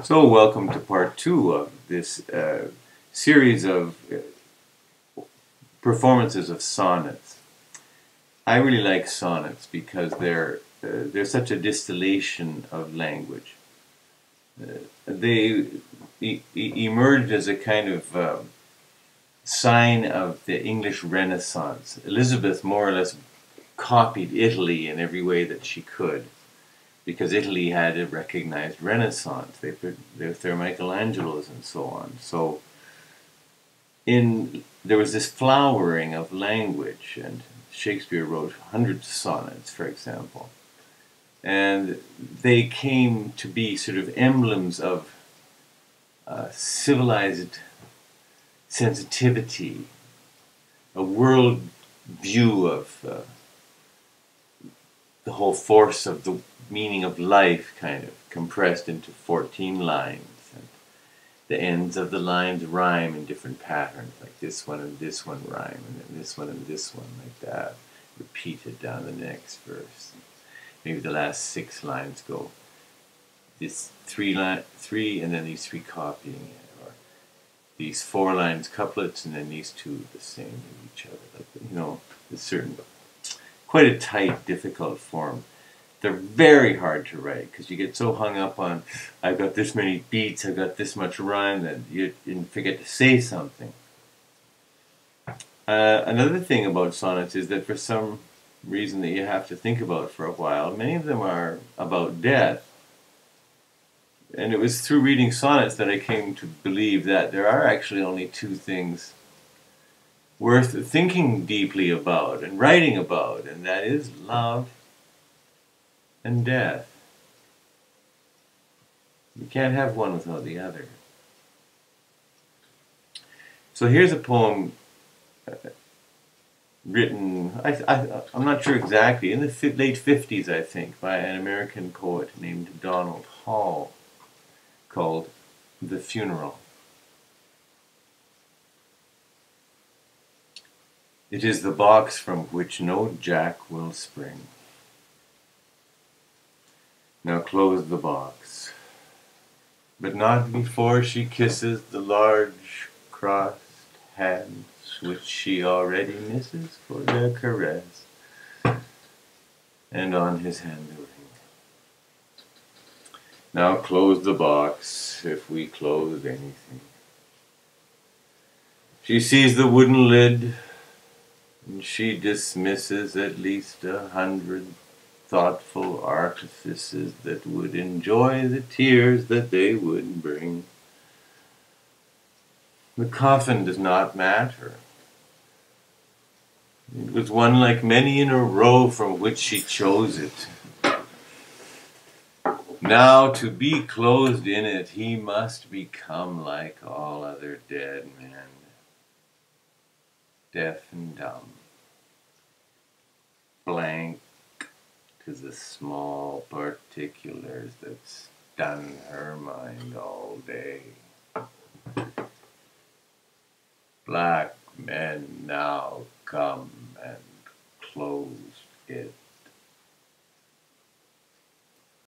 So, welcome to part two of this series of performances of sonnets. I really like sonnets because they're such a distillation of language. They emerged as a kind of sign of the English Renaissance. Elizabeth more or less copied Italy in every way that she could, because Italy had a recognized Renaissance. They put their Michelangelos and so on. So there was this flowering of language, and Shakespeare wrote hundreds of sonnets, for example. And they came to be sort of emblems of civilized sensitivity, a world view of the whole force of the meaning of life kind of compressed into 14 lines. And the ends of the lines rhyme in different patterns, like this one and this one rhyme, and then this one and this one, like that, repeated down the next verse. Maybe the last 6 lines go this three, and then these 3 copying it, or these 4 lines couplets, and then these 2 the same as each other. Like, a certain, quite a tight, difficult form. They're very hard to write because you get so hung up on, I've got this many beats, I've got this much rhyme, that you forget to say something. Another thing about sonnets is that for some reason that you have to think about for a while, many of them are about death. And it was through reading sonnets that I came to believe that there are actually only 2 things worth thinking deeply about and writing about, and that is love and death. You can't have one without the other. So here's a poem written, I'm not sure exactly, in the late 50s, I think, by an American poet named Donald Hall, called The Funeral. It is the box from which no jack will spring. Now close the box, but not before she kisses the large crossed hands which she already misses for their caress, and on his hand the ring. Now close the box, if we close anything. She sees the wooden lid, and she dismisses at least 100 thoughtful artifices that would enjoy the tears that they would bring. The coffin does not matter. It was one like many in a row from which she chose it. Now to be closed in it, he must become like all other dead men, deaf and dumb, blank to the small particulars that stun her mind all day. Black